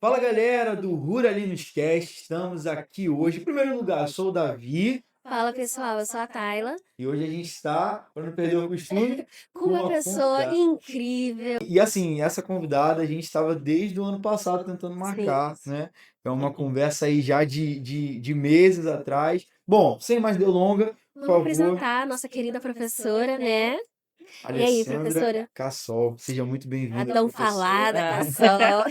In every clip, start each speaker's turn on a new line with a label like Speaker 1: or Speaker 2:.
Speaker 1: Fala galera do Ruralinos Cast, estamos aqui hoje. Em primeiro lugar, eu sou o Davi
Speaker 2: Fala pessoal, eu sou a Tayla,
Speaker 1: e hoje a gente está, para não perder o costume,
Speaker 2: com
Speaker 1: com
Speaker 2: uma
Speaker 1: uma
Speaker 2: pessoa
Speaker 1: convidada.
Speaker 2: incrível.
Speaker 1: E assim, essa convidada a gente estava desde o ano passado tentando
Speaker 2: Sim,
Speaker 1: marcar, né? É uma conversa aí já de meses atrás. Bom, sem mais delongas, por
Speaker 2: vamos
Speaker 1: favor,
Speaker 2: apresentar a nossa querida professora, né? E aí,
Speaker 1: Alessandra
Speaker 2: professora?
Speaker 1: Cassol. Seja muito
Speaker 2: A
Speaker 1: bem-vinda,
Speaker 2: tão
Speaker 1: professora.
Speaker 2: falada, Cassol.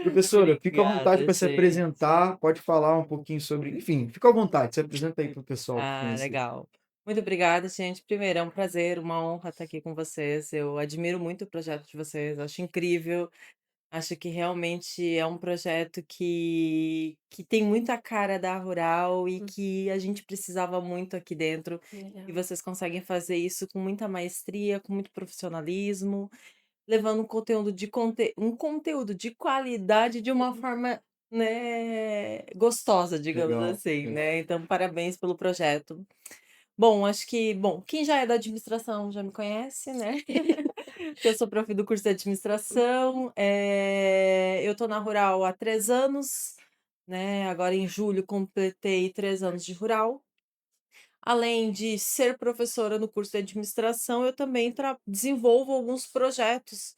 Speaker 1: Professora, fica à vontade
Speaker 3: Obrigada,
Speaker 1: para se
Speaker 3: gente.
Speaker 1: apresentar, pode falar um pouquinho sobre. Enfim, fica à vontade, se apresenta aí para o pessoal conhecer.
Speaker 3: Legal. Muito obrigada, gente. Primeiro, é um prazer, uma honra estar aqui com vocês. Eu admiro muito o projeto de vocês, acho incrível. Acho que realmente é um projeto que tem muita cara da Rural e que a gente precisava muito aqui dentro. E
Speaker 2: Legal.
Speaker 3: vocês conseguem fazer isso com muita maestria, com muito profissionalismo, levando um conteúdo de qualidade de uma forma, né, gostosa, digamos
Speaker 1: Legal,
Speaker 3: assim,
Speaker 1: legal.
Speaker 3: né. Então parabéns pelo projeto. Bom, quem já é da administração já me conhece, né, que eu sou prof do curso de administração, eu tô na Rural há 3 anos, né, agora em julho completei 3 anos de Rural. Além de ser professora no curso de administração, eu também desenvolvo alguns projetos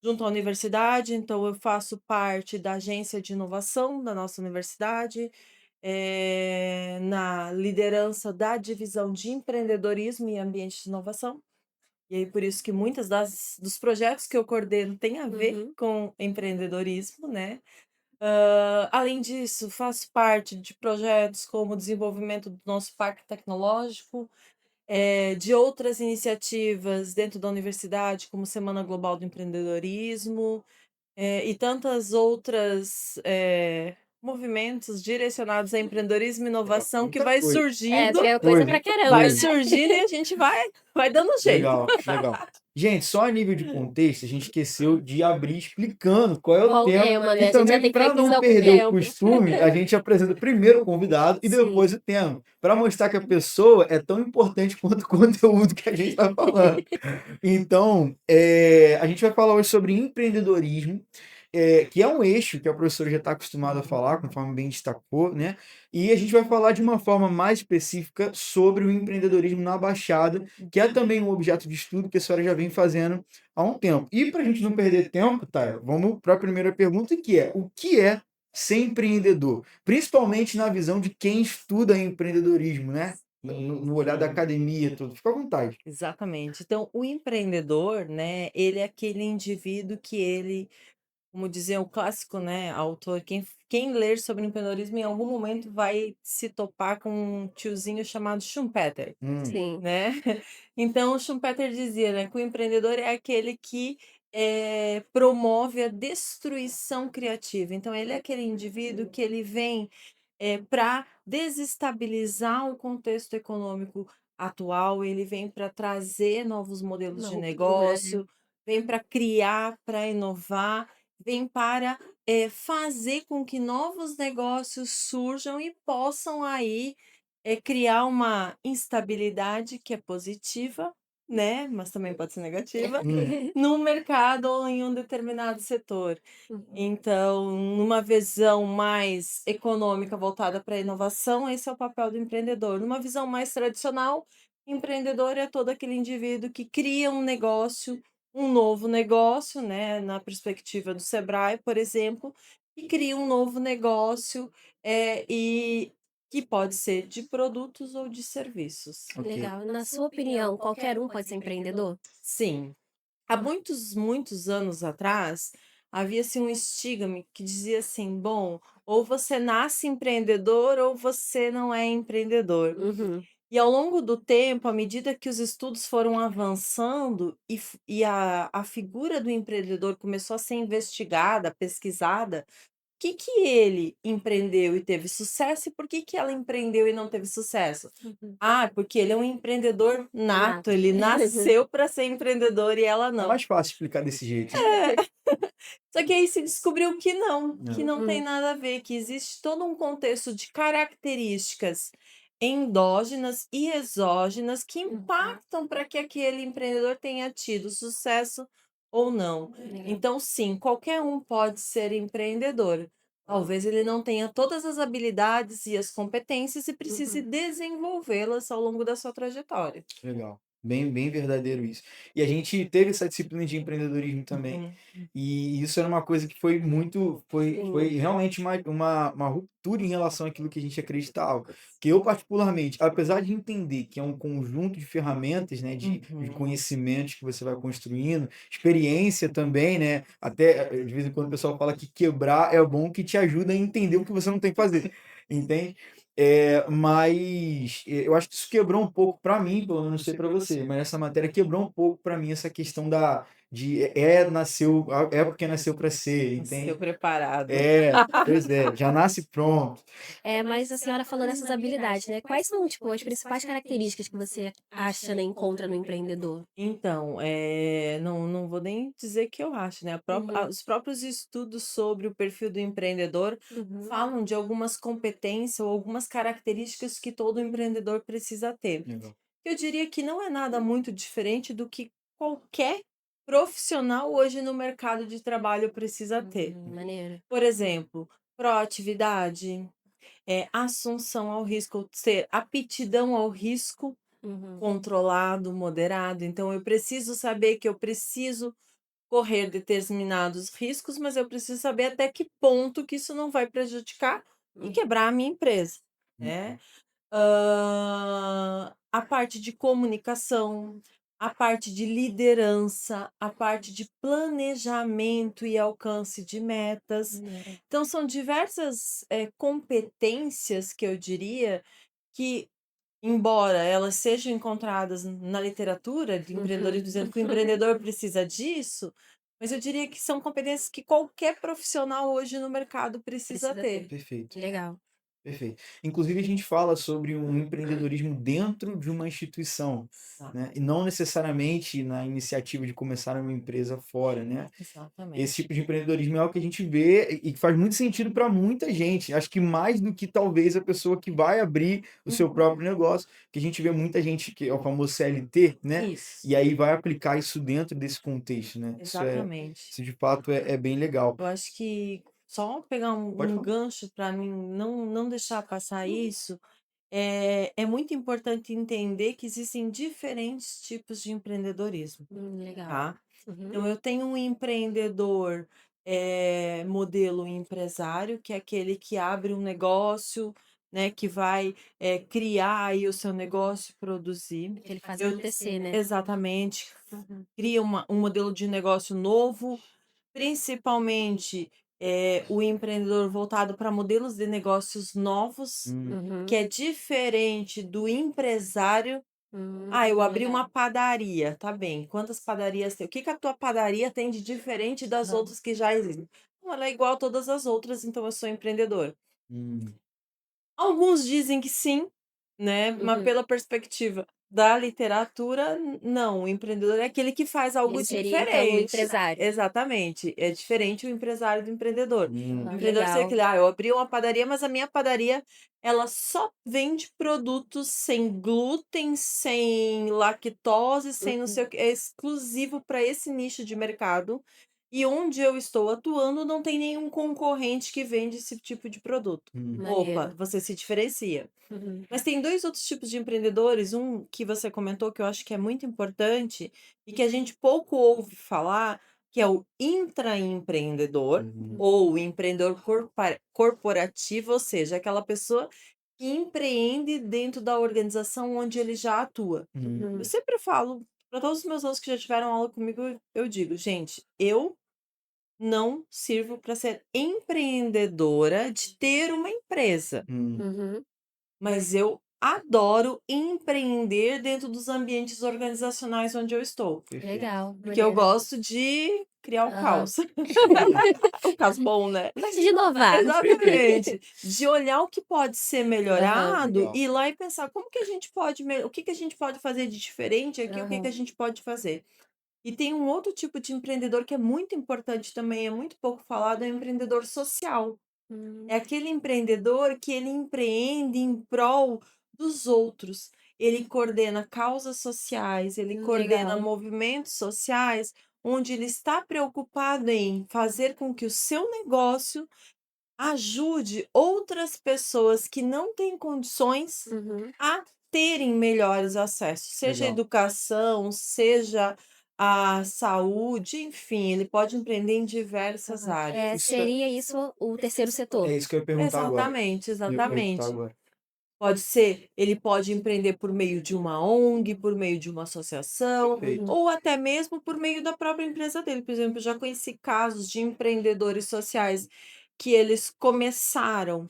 Speaker 3: junto à universidade, então eu faço parte da agência de inovação da nossa universidade, na liderança da divisão de empreendedorismo e ambiente de inovação. E aí por isso que muitas dos projetos que eu coordeno têm a ver
Speaker 2: Uhum.
Speaker 3: com empreendedorismo, né. Além disso, faço parte de projetos como o desenvolvimento do nosso parque tecnológico, de outras iniciativas dentro da universidade, como Semana Global do Empreendedorismo, e tantas outras, movimentos direcionados a empreendedorismo e
Speaker 1: Legal.
Speaker 3: comunicação que
Speaker 1: Muita coisa.
Speaker 3: surgindo,
Speaker 2: É coisa
Speaker 1: Coisa,
Speaker 2: pra caramba,
Speaker 3: vai
Speaker 2: né?
Speaker 1: coisa.
Speaker 3: surgindo e a gente vai dando jeito.
Speaker 1: Legal, legal. Gente, só a nível de contexto, a gente esqueceu de abrir explicando qual é o
Speaker 2: Qual o
Speaker 1: tema.
Speaker 2: tema,
Speaker 1: E
Speaker 2: né? A gente já
Speaker 1: também,
Speaker 2: tem que
Speaker 1: para não
Speaker 2: frisar o
Speaker 1: perder o
Speaker 2: tempo.
Speaker 1: costume, a gente apresenta primeiro o convidado e
Speaker 2: Sim.
Speaker 1: depois o tema. Para mostrar que a pessoa é tão importante quanto o conteúdo que a gente está falando. Então, a gente vai falar hoje sobre empreendedorismo, que é um eixo que a professora já está acostumada a falar, conforme bem destacou, né? E a gente vai falar de uma forma mais específica sobre o empreendedorismo na Baixada, que é também um objeto de estudo que a senhora já vem fazendo há um tempo. E para a gente não perder tempo, tá? Vamos para a primeira pergunta, que é: o que é ser empreendedor? Principalmente na visão de quem estuda empreendedorismo, né? No olhar da academia, tudo. Fica à vontade.
Speaker 3: Exatamente. Então, o empreendedor, né, ele é aquele indivíduo que ele, como dizia o clássico, né, autor, quem ler sobre empreendedorismo em algum momento vai se topar com um tiozinho chamado Schumpeter,
Speaker 2: Sim.
Speaker 3: né. Então o Schumpeter dizia, né, que o empreendedor é aquele que, promove a destruição criativa. Então ele é aquele indivíduo que ele vem para desestabilizar o contexto econômico atual, ele vem para trazer novos modelos
Speaker 2: Uma
Speaker 3: de
Speaker 2: ruptura, né?
Speaker 3: negócio, vem para criar, para inovar, vem para, fazer com que novos negócios surjam e possam aí, criar uma instabilidade que é positiva, né, mas também pode ser negativa,
Speaker 1: Hum.
Speaker 3: no mercado ou em um determinado setor.
Speaker 2: Uhum.
Speaker 3: Então, numa visão mais econômica voltada para a inovação, esse é o papel do empreendedor. Numa visão mais tradicional, empreendedor é todo aquele indivíduo que cria um negócio, um novo negócio, né, na perspectiva do Sebrae, por exemplo, e cria um novo negócio, e que pode ser de produtos ou de serviços.
Speaker 1: Ok.
Speaker 2: Legal. Na sua opinião, qualquer um pode ser empreendedor?
Speaker 3: Sim. Há muitos, muitos anos atrás, havia-se um estigma que dizia assim: bom, ou você nasce empreendedor ou você não é empreendedor.
Speaker 2: Uhum.
Speaker 3: E ao longo do tempo, à medida que os estudos foram avançando e a figura do empreendedor começou a ser investigada, pesquisada, que ele empreendeu e teve sucesso e por que ela empreendeu e não teve sucesso?
Speaker 2: Uhum.
Speaker 3: Ah, porque ele é um empreendedor nato,
Speaker 2: Nato.
Speaker 3: ele nasceu para ser empreendedor e ela
Speaker 1: É
Speaker 3: não.
Speaker 1: mais fácil explicar desse jeito, né?
Speaker 3: É. Só que aí se descobriu que
Speaker 1: Não.
Speaker 3: não tem
Speaker 2: Uhum.
Speaker 3: nada a ver, que existe todo um contexto de características endógenas e exógenas que
Speaker 2: Uhum.
Speaker 3: impactam para que aquele empreendedor tenha tido sucesso ou não.
Speaker 2: Legal.
Speaker 3: Então, sim, qualquer um pode ser empreendedor. Talvez ele não tenha todas as habilidades e as competências e precise
Speaker 2: Uhum.
Speaker 3: desenvolvê-las ao longo da sua trajetória.
Speaker 1: Legal. Bem, bem verdadeiro isso. E a gente teve essa disciplina de empreendedorismo também.
Speaker 3: Uhum.
Speaker 1: E isso era uma coisa que foi muito, foi
Speaker 2: Sim.
Speaker 1: realmente uma ruptura em relação àquilo que a gente acreditava. Que eu, particularmente, apesar de entender que é um conjunto de ferramentas, né, de
Speaker 3: Uhum.
Speaker 1: conhecimentos que você vai construindo, experiência também, né? Até de vez em quando o pessoal fala que quebrar é bom, que te ajuda a entender o que você não tem que fazer. Entende? Mas eu acho que isso quebrou um pouco para mim, pelo menos não sei para você, mas essa matéria quebrou um pouco para mim essa questão nasceu, é porque nasceu para ser,
Speaker 3: Nasceu
Speaker 1: entende?
Speaker 3: preparado.
Speaker 1: Pois é, já nasce pronto.
Speaker 2: Mas a senhora falou dessas habilidades, né? Quais são, tipo, as principais características que você acha, né, encontra no empreendedor?
Speaker 3: Então, não vou nem dizer que eu acho, né,
Speaker 2: Uhum.
Speaker 3: os próprios estudos sobre o perfil do empreendedor
Speaker 2: Uhum.
Speaker 3: falam de algumas competências ou algumas características que todo empreendedor precisa ter.
Speaker 1: Legal.
Speaker 3: Eu diria que não é nada muito diferente do que qualquer profissional hoje no mercado de trabalho precisa ter.
Speaker 2: Maneiro.
Speaker 3: Por exemplo, proatividade, assunção ao risco, ser aptidão ao risco
Speaker 2: Uhum.
Speaker 3: controlado, moderado. Então, eu preciso saber que eu preciso correr determinados riscos, mas eu preciso saber até que ponto que isso não vai prejudicar e
Speaker 2: Uhum.
Speaker 3: quebrar a minha empresa,
Speaker 1: Uhum.
Speaker 3: né? A parte de comunicação, a parte de liderança, a parte de planejamento e alcance de metas.
Speaker 2: Maneiro.
Speaker 3: Então, são diversas, competências que eu diria que, embora elas sejam encontradas na literatura de
Speaker 2: Uhum.
Speaker 3: empreendedorismo, dizendo que o empreendedor precisa disso, mas eu diria que são competências que qualquer profissional hoje no mercado precisa
Speaker 2: Precisa ter.
Speaker 3: ter.
Speaker 1: Perfeito.
Speaker 2: Legal.
Speaker 1: Perfeito. Inclusive, a gente fala sobre um empreendedorismo dentro de uma instituição,
Speaker 3: Tá,
Speaker 1: né? E não necessariamente na iniciativa de começar uma empresa fora, né? Esse
Speaker 3: exatamente.
Speaker 1: tipo de empreendedorismo é algo que a gente vê e que faz muito sentido para muita gente. Acho que mais do que talvez a pessoa que vai abrir o seu próprio negócio, que a gente vê muita gente que é o famoso CLT, né?
Speaker 3: Isso,
Speaker 1: E aí vai aplicar isso dentro desse contexto, né?
Speaker 3: exatamente.
Speaker 1: Isso de fato é bem legal.
Speaker 3: Eu acho que só pegar
Speaker 1: Pode
Speaker 3: um
Speaker 1: falar.
Speaker 3: gancho para mim não deixar passar isso, é muito importante entender que existem diferentes tipos de empreendedorismo,
Speaker 2: Legal.
Speaker 3: tá?
Speaker 2: Uhum.
Speaker 3: Então eu tenho um empreendedor, modelo empresário, que é aquele que abre um negócio, né, que vai, criar aí o seu negócio e produzir.
Speaker 2: Que ele faz
Speaker 3: Eu
Speaker 2: acontecer, né?
Speaker 3: exatamente,
Speaker 2: Uhum.
Speaker 3: cria um modelo de negócio novo, principalmente, o empreendedor voltado para modelos de negócios novos, que
Speaker 2: Uhum.
Speaker 3: é diferente do empresário. Ah, eu abri
Speaker 2: Legal.
Speaker 3: uma padaria, tá bem. Quantas padarias tem? O que que a tua padaria tem de diferente das
Speaker 2: Aham.
Speaker 3: outras que já existem? Não, ela é igual a todas as outras, então eu sou empreendedor.
Speaker 1: Hum,
Speaker 3: Alguns dizem que sim, né, mas
Speaker 2: Uhum.
Speaker 3: pela perspectiva da literatura, não, o empreendedor é aquele que faz algo
Speaker 2: Ele seria, então, o
Speaker 3: diferente.
Speaker 2: empresário.
Speaker 3: Exatamente, é diferente o empresário do empreendedor. O
Speaker 1: hum,
Speaker 3: empreendedor seria
Speaker 2: Legal.
Speaker 3: aquele: "Ah, eu abri uma padaria, mas a minha padaria, ela só vende produtos sem glúten, sem lactose, sem não
Speaker 2: Uhum.
Speaker 3: sei o quê, é exclusivo para esse nicho de mercado, e onde eu estou atuando não tem nenhum concorrente que vende esse tipo de produto". Opa,
Speaker 2: Maneiro.
Speaker 3: você se diferencia.
Speaker 2: Uhum.
Speaker 3: Mas tem 2 outros tipos de empreendedores, um que você comentou que eu acho que é muito importante e que a gente pouco ouve falar, que é o intraempreendedor
Speaker 1: hum,
Speaker 3: ou o empreendedor corporativo, ou seja, aquela pessoa que empreende dentro da organização onde ele já atua. Eu
Speaker 2: Uhum.
Speaker 3: sempre falo para todos os meus alunos que já tiveram aula comigo, eu digo: "Gente, eu não sirvo para ser empreendedora de ter uma empresa".
Speaker 1: hum.
Speaker 2: Uhum.
Speaker 3: Mas eu adoro empreender dentro dos ambientes organizacionais onde eu estou,
Speaker 1: Perfeito.
Speaker 2: Legal,
Speaker 3: porque eu
Speaker 2: maneiro.
Speaker 3: gosto de criar o
Speaker 2: Aham.
Speaker 3: caos. O caos bom, né.
Speaker 2: Gosta de inovar.
Speaker 1: Perfeito.
Speaker 3: Exatamente. De olhar o que pode ser
Speaker 2: Aham.
Speaker 3: melhorado,
Speaker 1: Legal.
Speaker 3: e ir lá e pensar: "Como que a gente pode o que que a gente pode fazer de diferente aqui, o que que a
Speaker 2: Aham.
Speaker 3: gente pode fazer?". E tem um outro tipo de empreendedor que é muito importante também, é muito pouco falado, é o empreendedor social. É
Speaker 2: Hum.
Speaker 3: aquele empreendedor que ele empreende em prol dos outros. Ele coordena causas sociais, ele coordena
Speaker 2: Legal.
Speaker 3: movimentos sociais, onde ele está preocupado em fazer com que o seu negócio ajude outras pessoas que não têm condições
Speaker 2: Uhum.
Speaker 3: a terem melhores acessos, seja a
Speaker 1: Legal.
Speaker 3: educação, seja a saúde, enfim, ele pode empreender em diversas
Speaker 2: Aham.
Speaker 3: áreas.
Speaker 1: Isso é,
Speaker 2: Seria isso o terceiro setor?
Speaker 1: é isso que eu ia perguntar agora.
Speaker 3: Exatamente,
Speaker 1: Eu ia perguntar
Speaker 3: exatamente.
Speaker 1: agora.
Speaker 3: Pode ser, ele pode empreender por meio de uma ONG, por meio de uma associação,
Speaker 1: Perfeito.
Speaker 2: Uhum.
Speaker 3: ou até mesmo por meio da própria empresa dele. Por exemplo, eu já conheci casos de empreendedores sociais que eles começaram,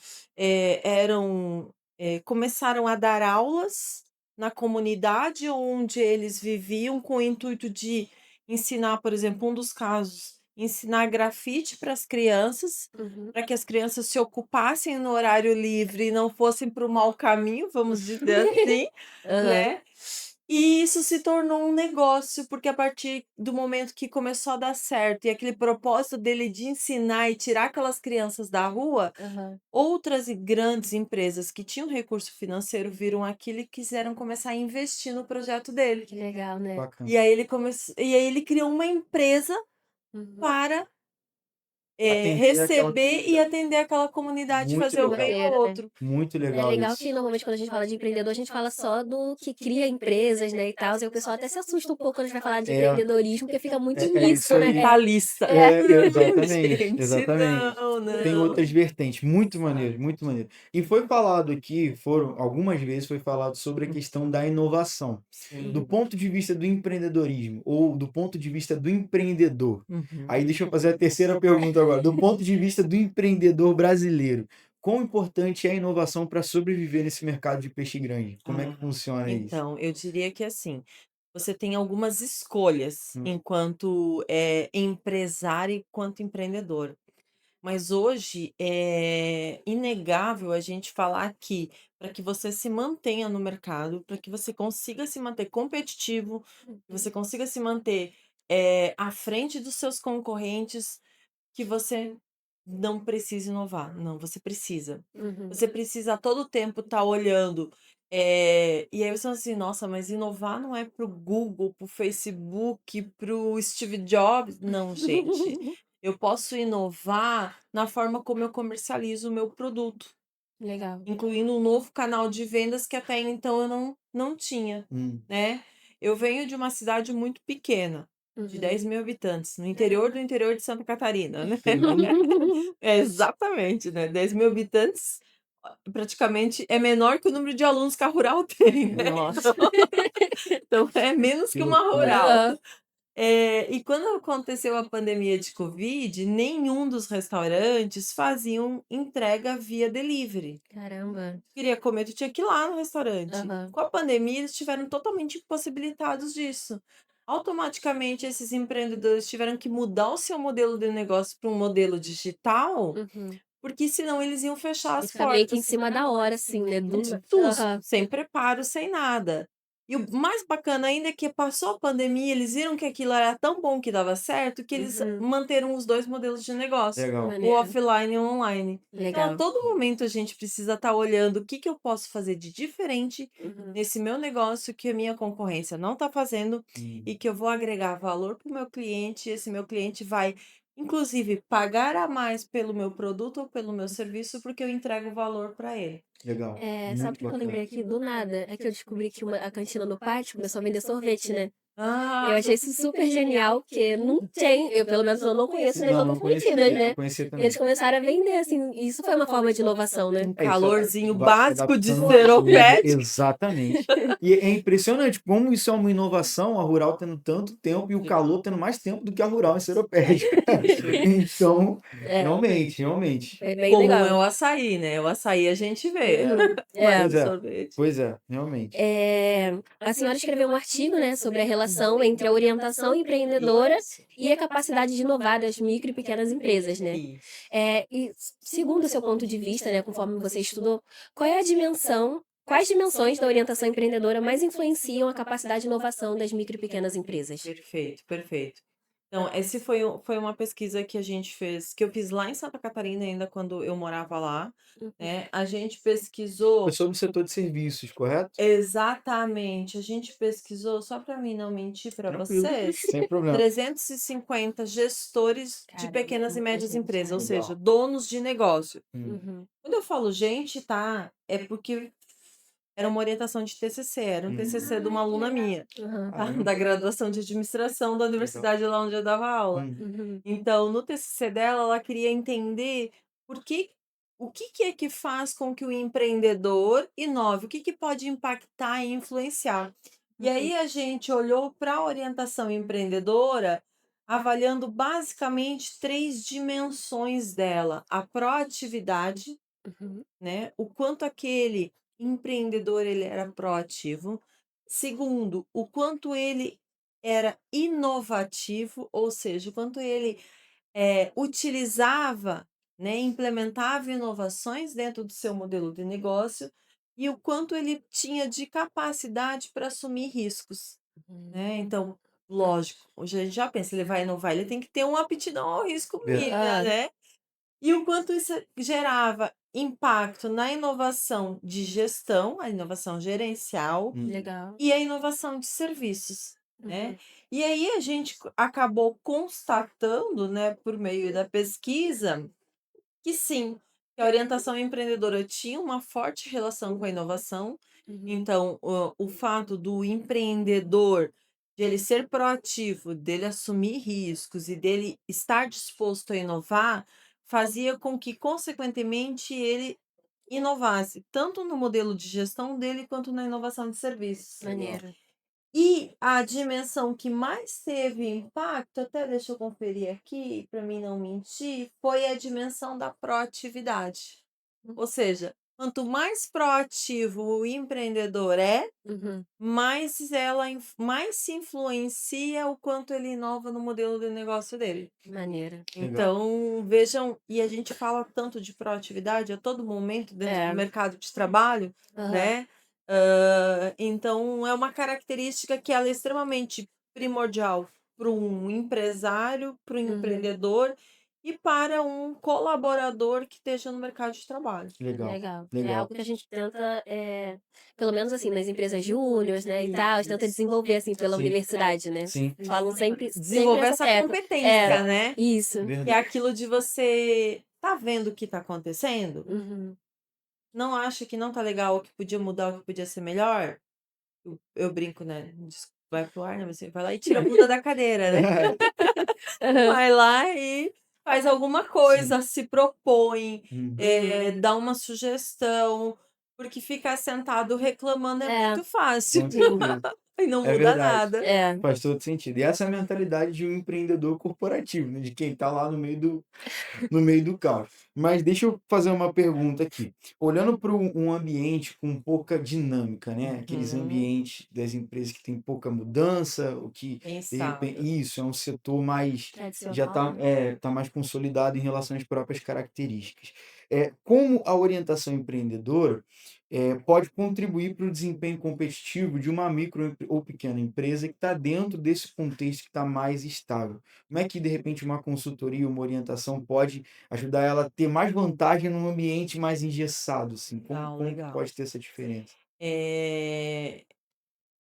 Speaker 3: começaram a dar aulas na comunidade onde eles viviam, com o intuito de ensinar, por exemplo, um dos casos, ensinar grafite para as crianças,
Speaker 2: Uhum.
Speaker 3: para que as crianças se ocupassem no horário livre e não fossem para o mau caminho, vamos dizer assim,
Speaker 2: Aham.
Speaker 3: né. E isso se tornou um negócio, porque a partir do momento que começou a dar certo e aquele propósito dele de ensinar e tirar aquelas crianças da rua,
Speaker 2: Aham.
Speaker 3: outras grandes empresas que tinham recurso financeiro viram aquilo e quiseram começar a investir no projeto dele.
Speaker 2: Que legal, né?
Speaker 3: E
Speaker 1: Bacana.
Speaker 3: aí ele criou uma empresa
Speaker 2: Uhum.
Speaker 3: para
Speaker 1: Atender aquela
Speaker 3: receber e
Speaker 1: comunidade.
Speaker 3: atender aquela comunidade e
Speaker 1: Muito
Speaker 3: fazer o bem
Speaker 1: legal.
Speaker 3: ao
Speaker 2: Maneiro, né?
Speaker 3: outro.
Speaker 1: Muito
Speaker 2: É
Speaker 1: legal
Speaker 2: legal
Speaker 1: isso.
Speaker 2: que normalmente quando a gente fala de empreendedor, a gente fala só do que cria empresas, né, e tal, e o pessoal até se assusta um pouco quando a gente vai falar de
Speaker 1: É,
Speaker 2: empreendedorismo, porque fica muito
Speaker 1: é isso
Speaker 2: nisso, né?
Speaker 1: aí.
Speaker 3: Capitalista.
Speaker 2: É.
Speaker 1: Exatamente,
Speaker 3: Gente,
Speaker 1: exatamente.
Speaker 3: não,
Speaker 1: Tem
Speaker 3: não.
Speaker 1: outras vertentes, muito maneiro, muito maneiro. E foi falado aqui, foram algumas vezes foi falado sobre a questão da inovação. Do
Speaker 3: Sim.
Speaker 1: ponto de vista do empreendedorismo, ou do ponto de vista do empreendedor.
Speaker 3: Uhum.
Speaker 1: Aí deixa eu fazer a terceira pergunta agora. Do ponto de vista do empreendedor brasileiro, quão importante é a inovação para sobreviver nesse mercado de peixe grande? Como é que funciona isso?
Speaker 3: Então, eu diria que assim, você tem algumas escolhas
Speaker 1: Hum,
Speaker 3: enquanto empresário e quanto empreendedor. Mas hoje é inegável a gente falar que para que você se mantenha no mercado, para que você consiga se manter competitivo, que você consiga se manter à frente dos seus concorrentes, que você não precisa inovar. Não, você precisa.
Speaker 2: Uhum.
Speaker 3: Você precisa a todo tempo estar olhando. E aí você fala assim, nossa, mas inovar não é para o Google, para o Facebook, para o Steve Jobs. Não, gente. Eu posso inovar na forma como eu comercializo o meu produto,
Speaker 2: Legal.
Speaker 3: incluindo um novo canal de vendas que até então eu não tinha,
Speaker 1: hum.
Speaker 3: né? Eu venho de uma cidade muito pequena, de
Speaker 2: Uhum.
Speaker 3: 10 mil habitantes, no interior do interior de Santa Catarina, né?
Speaker 1: Sim.
Speaker 3: É, exatamente, né? 10 mil habitantes praticamente é menor que o número de alunos que a rural tem, né?
Speaker 2: Nossa.
Speaker 3: Então é menos
Speaker 1: Que
Speaker 3: que uma
Speaker 1: loucura.
Speaker 3: rural.
Speaker 2: Aham.
Speaker 3: E quando aconteceu a pandemia de Covid, nenhum dos restaurantes faziam entrega via delivery.
Speaker 2: Caramba.
Speaker 3: Queria comer, tu tinha que ir lá no restaurante.
Speaker 2: Aham.
Speaker 3: Com a pandemia, eles estiveram totalmente impossibilitados disso. Automaticamente, esses empreendedores tiveram que mudar o seu modelo de negócio para um modelo digital,
Speaker 2: Uhum.
Speaker 3: porque senão eles iam fechar
Speaker 2: E
Speaker 3: as
Speaker 2: fica meio que em
Speaker 3: portas.
Speaker 2: cima da hora, assim, né? Do...
Speaker 3: Tudo,
Speaker 2: Aham.
Speaker 3: sem preparo, sem nada. E o mais bacana ainda é que passou a pandemia, eles viram que aquilo era tão bom que dava certo, que eles
Speaker 2: Uhum.
Speaker 3: manteram os 2 modelos de negócio,
Speaker 1: Legal.
Speaker 3: o
Speaker 2: Maneiro.
Speaker 3: offline e o online. Então, a
Speaker 2: Legal.
Speaker 3: todo momento a gente precisa estar olhando o que que eu posso fazer de diferente
Speaker 2: Uhum.
Speaker 3: nesse meu negócio que a minha concorrência não está fazendo e que eu vou agregar valor para o meu cliente, e esse meu cliente vai, inclusive, pagar a mais pelo meu produto ou pelo meu serviço, porque eu entrego valor para ele.
Speaker 1: Legal.
Speaker 2: Sabe o
Speaker 1: Muito
Speaker 2: que eu
Speaker 1: bacana.
Speaker 2: lembrei aqui do nada? É que eu descobri que a cantina do pátio começou a vender sorvete, né? Eu
Speaker 3: Ah,
Speaker 2: achei isso super genial, porque não tem, eu pelo menos eu não conheço nem
Speaker 1: Não, não
Speaker 2: contrapartidas,
Speaker 1: conhecia, não
Speaker 2: né?
Speaker 1: conhecia
Speaker 2: E eles
Speaker 1: também.
Speaker 2: começaram a vender, assim, e isso foi uma forma de inovação, né?
Speaker 3: um
Speaker 1: É isso,
Speaker 3: calorzinho
Speaker 1: vai
Speaker 3: básico de
Speaker 1: adaptando tudo,
Speaker 3: seropédica.
Speaker 1: exatamente. E é impressionante como isso é uma inovação, a rural tendo tanto tempo e o calor tendo mais tempo do que a rural em Seropédica. Então,
Speaker 2: É,
Speaker 1: realmente, realmente.
Speaker 2: é bem
Speaker 3: Comum é
Speaker 2: legal.
Speaker 3: o açaí, né? O açaí a gente vê,
Speaker 2: Uhum.
Speaker 3: mas
Speaker 2: É.
Speaker 3: o
Speaker 1: Pois é,
Speaker 3: sorvete.
Speaker 1: pois é, realmente.
Speaker 2: A senhora escreveu um artigo, né, sobre a relação entre a orientação empreendedora e a capacidade de inovar das micro e pequenas empresas, né?
Speaker 3: Isso.
Speaker 2: E segundo o seu ponto de vista, né, conforme você estudou, qual é a dimensão, quais dimensões da orientação empreendedora mais influenciam a capacidade de inovação das micro e pequenas empresas?
Speaker 3: Perfeito, perfeito. Então, esse foi uma pesquisa que a gente fez, que eu fiz lá em Santa Catarina, ainda quando eu morava lá,
Speaker 2: Uhum.
Speaker 3: né? A gente
Speaker 1: Foi
Speaker 3: pesquisou
Speaker 1: sobre o setor de serviços, correto?
Speaker 3: exatamente, a gente pesquisou, só para mim não mentir para
Speaker 1: Tranquilo,
Speaker 3: vocês,
Speaker 1: sem problema.
Speaker 3: 350 gestores de
Speaker 2: Caramba,
Speaker 3: pequenas e
Speaker 2: muita
Speaker 3: médias
Speaker 2: gente,
Speaker 3: empresas, ou
Speaker 2: né?
Speaker 1: Legal.
Speaker 3: seja, donos de negócio.
Speaker 2: Uhum.
Speaker 3: Quando eu falo gente, tá? É porque era uma orientação de TCC, era um TCC de uma aluna minha,
Speaker 2: Uhum.
Speaker 3: tá?
Speaker 1: Caramba,
Speaker 3: Da graduação de administração da
Speaker 1: legal.
Speaker 3: universidade lá onde eu dava aula.
Speaker 2: Uhum.
Speaker 3: Então, no TCC dela, ela queria entender por que, o que, que é que faz com que o empreendedor inove, o que, que pode impactar e influenciar. E
Speaker 2: Uhum.
Speaker 3: aí a gente olhou para a orientação empreendedora, avaliando basicamente 3 dimensões dela: a proatividade,
Speaker 2: Uhum.
Speaker 3: né? O quanto aquele empreendedor ele era proativo. Segundo, o quanto ele era inovativo, ou seja, o quanto ele utilizava, né, implementava inovações dentro do seu modelo de negócio e o quanto ele tinha de capacidade para assumir riscos,
Speaker 2: Uhum.
Speaker 3: né? Então, lógico, hoje a gente já pensa, ele vai inovar, ele tem que ter uma aptidão ao risco mínima,
Speaker 2: Ah,
Speaker 3: né? E o quanto isso gerava impacto na inovação de gestão, a inovação gerencial
Speaker 2: legal.
Speaker 3: e a inovação de serviços, né.
Speaker 2: Uhum.
Speaker 3: E aí a gente acabou constatando, né, por meio da pesquisa, que sim, que a orientação empreendedora tinha uma forte relação com a inovação.
Speaker 2: Uhum.
Speaker 3: Então, o fato do empreendedor, de ele ser proativo, dele assumir riscos e dele estar disposto a inovar, fazia com que, consequentemente, ele inovasse, tanto no modelo de gestão dele, quanto na inovação de serviços.
Speaker 1: Legal.
Speaker 2: Maneiro.
Speaker 3: E a dimensão que mais teve impacto, até deixa eu conferir aqui para mim não mentir, foi a dimensão da proatividade. Ou seja, quanto mais proativo o empreendedor é,
Speaker 2: Uhum.
Speaker 3: mais se influencia o quanto ele inova no modelo de negócio dele.
Speaker 2: Maneiro.
Speaker 1: Legal.
Speaker 3: Então, vejam, e a gente fala tanto de proatividade a todo momento dentro do
Speaker 2: É.
Speaker 3: mercado de trabalho,
Speaker 2: Aham.
Speaker 3: né? Então, é uma característica que ela é extremamente primordial para um empresário, para um
Speaker 2: Uhum.
Speaker 3: empreendedor e para um colaborador que esteja no mercado de trabalho.
Speaker 1: Legal.
Speaker 2: Legal. É
Speaker 1: Legal.
Speaker 2: algo que a gente tenta, pelo menos assim, nas empresas júniores, né, e tal, a gente tenta desenvolver, assim, pela
Speaker 1: Sim.
Speaker 2: universidade, né?
Speaker 1: Sim.
Speaker 2: Falam sempre
Speaker 3: Desenvolver
Speaker 2: essa
Speaker 3: essa
Speaker 2: tecla.
Speaker 3: competência, né?
Speaker 2: Isso.
Speaker 3: Que é
Speaker 1: Verdade.
Speaker 3: aquilo de você tá vendo o que tá acontecendo?
Speaker 2: Uhum.
Speaker 3: Não acha que não tá legal, o que podia mudar, o que podia ser melhor? Eu brinco, né? Vai pro ar, né? Você vai lá e tira a bunda da cadeira, né?
Speaker 2: Aham.
Speaker 3: Vai lá e faz alguma
Speaker 1: Sim.
Speaker 3: coisa, se propõe,
Speaker 2: Uhum.
Speaker 3: dá uma sugestão, porque ficar sentado reclamando é
Speaker 2: É.
Speaker 3: muito fácil
Speaker 1: Com certeza.
Speaker 3: e não
Speaker 1: É
Speaker 3: muda
Speaker 1: verdade.
Speaker 3: nada.
Speaker 2: É.
Speaker 1: Faz todo sentido. E essa é a mentalidade de um empreendedor corporativo, né? De quem tá lá no meio do caos. Mas deixa eu fazer uma pergunta aqui. Olhando para um ambiente com pouca dinâmica, né? Aqueles
Speaker 3: Uhum.
Speaker 1: ambientes das empresas que tem pouca mudança, o que
Speaker 3: Bem
Speaker 1: de repente
Speaker 3: estável.
Speaker 1: isso é um setor mais já
Speaker 2: Tradicional,
Speaker 1: está
Speaker 2: né?
Speaker 1: tá mais consolidado em relação às próprias características. Como a orientação empreendedora pode contribuir para o desempenho competitivo de uma micro ou pequena empresa que está dentro desse contexto que está mais estável? Como é que, de repente, uma consultoria, uma orientação pode ajudar ela a ter mais vantagem num ambiente mais engessado, assim?
Speaker 3: Legal,
Speaker 1: Como que
Speaker 3: legal.
Speaker 1: pode ter essa diferença?
Speaker 3: Eh,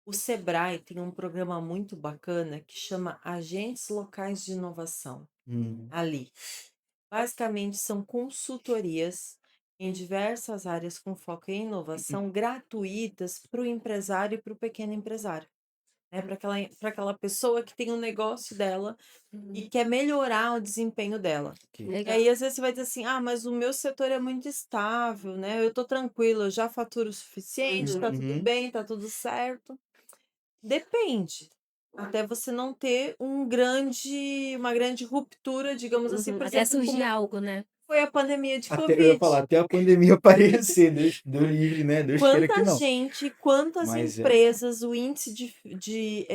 Speaker 3: o Sebrae tem um programa muito bacana que chama Agentes Locais de Inovação.
Speaker 1: Hum,
Speaker 3: Ali, basicamente, são consultorias em diversas áreas com foco em inovação gratuitas para o empresário e para o pequeno empresário, né? Para aquela pessoa que tem um negócio dela
Speaker 2: Uhum.
Speaker 3: e quer melhorar o desempenho dela.
Speaker 1: ok.
Speaker 3: E
Speaker 2: Legal.
Speaker 3: aí, às vezes, você vai dizer assim: ah, mas o meu setor é muito estável, né? Eu tô tranquilo, eu já faturo o suficiente, tá tudo
Speaker 1: Uhum.
Speaker 3: bem, tá tudo certo. Depende. Até você não ter uma grande ruptura, digamos assim,
Speaker 2: Uhum.
Speaker 3: por
Speaker 2: Até
Speaker 3: exemplo,
Speaker 2: surgir
Speaker 3: como
Speaker 2: algo, né?
Speaker 3: foi a pandemia de
Speaker 1: Até, eu ia
Speaker 3: Covid.
Speaker 1: falar, até a pandemia aparecer, Deus livre, né? Deus queira que
Speaker 3: Quanta
Speaker 1: não.
Speaker 3: gente, quantas
Speaker 1: Mas
Speaker 3: empresas, o índice de